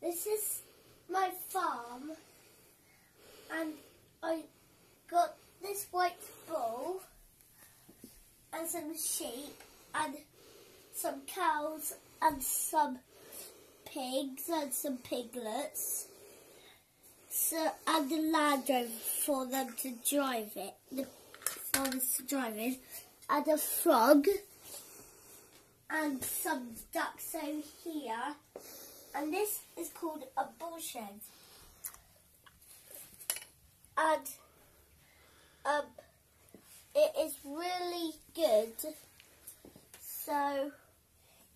This is my farm, and I got this white bull and some sheep and some cows and some pigs and some piglets. So, and the Land Rover for them to drive it, the farmers to drive it, and a frog, and some ducks over here, and this is called a bull shed. And it is really good. So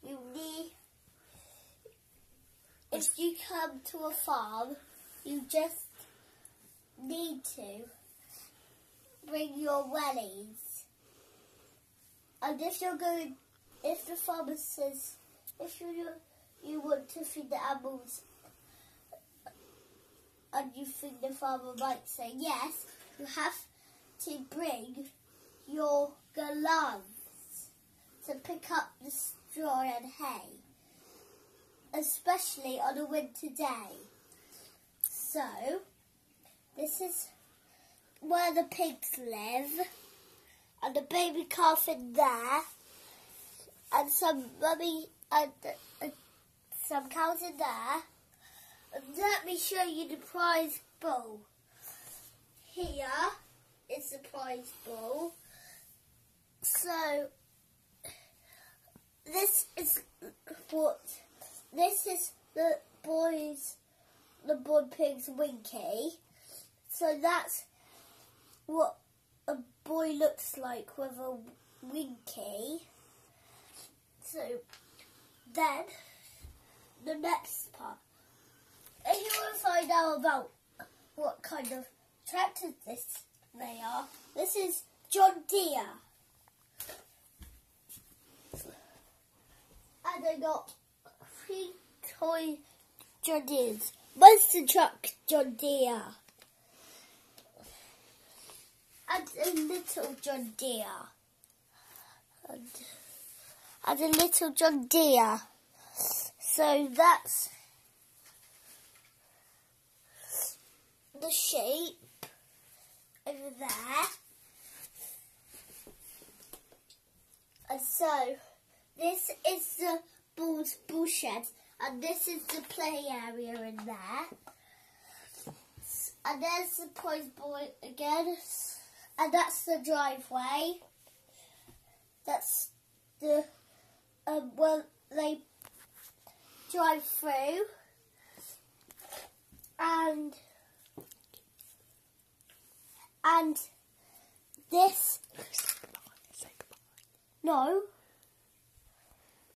you need, if you come to a farm, you just need to bring your wellies. And if you're going, if the farmer says, if you want to feed the animals, and you think the farmer might say yes, you have to bring your gloves to pick up the straw and hay, especially on a winter day. So, this is where the pigs live, and the baby calf in there, and some mummy and some cows in there. And let me show you the prize bull. Here is the prize bull. So this is the boy pig's Winky. So that's what a boy looks like with a Winky. So then the next part. If you want to find out about what kind of tractors they are, this is John Deere. And I got 3 toy John Deeres. Monster Truck John Deere. And a little John Deere. And a little John Deere. So that's the sheep over there. And so this is the bull shed, and this is the play area in there. And there's the prize boy again, and that's the driveway. That's the well, they drive through, and this, no.